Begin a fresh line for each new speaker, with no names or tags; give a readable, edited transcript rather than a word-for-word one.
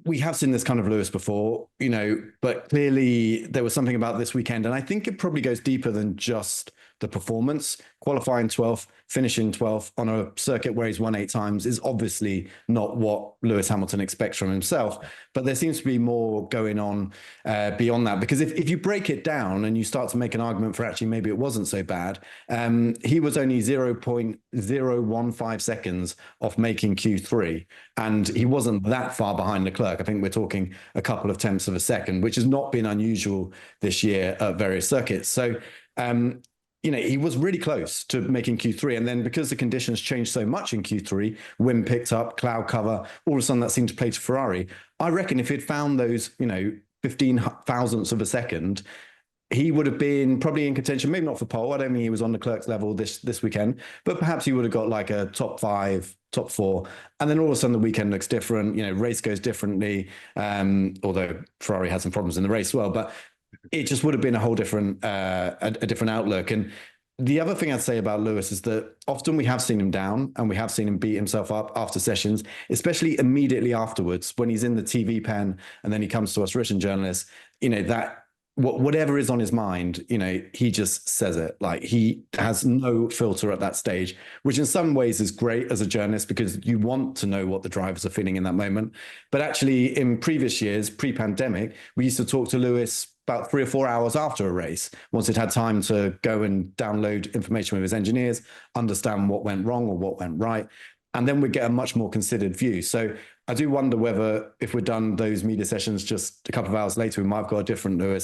we have seen this kind of Lewis before, but clearly there was something about this weekend. And I think it probably goes deeper than just the performance. Qualifying 12th, finishing 12th on a circuit where he's won 8 times is obviously not what Lewis Hamilton expects from himself. But there seems to be more going on beyond that. Because if you break it down and you start to make an argument for actually maybe it wasn't so bad, he was only 0.015 seconds off making Q3. And he wasn't that far behind Leclerc. I think we're talking a couple of tenths of a second, which has not been unusual this year at various circuits. So, he was really close to making Q3. And then because the conditions changed so much in Q3, wind picked up, cloud cover, all of a sudden that seemed to play to Ferrari. I reckon if he'd found those, 15 thousandths of a second, he would have been probably in contention, maybe not for pole. I don't think he was on Leclerc's level this weekend, but perhaps he would have got like a top 5, top 4. And then all of a sudden the weekend looks different, race goes differently. Although Ferrari had some problems in the race as well, but it just would have been a whole different, a different outlook. And the other thing I'd say about Lewis is that often we have seen him down and we have seen him beat himself up after sessions, especially immediately afterwards when he's in the TV pen and then he comes to us written journalists, that whatever is on his mind, he just says it. Like he has no filter at that stage, which in some ways is great as a journalist because you want to know what the drivers are feeling in that moment. But actually in previous years, pre-pandemic, we used to talk to Lewis about 3 or 4 hours after a race, once he'd had time to go and download information with his engineers, understand what went wrong or what went right. And then we'd get a much more considered view. So I do wonder whether if we'd done those media sessions just a couple of hours later, we might have got a different Lewis.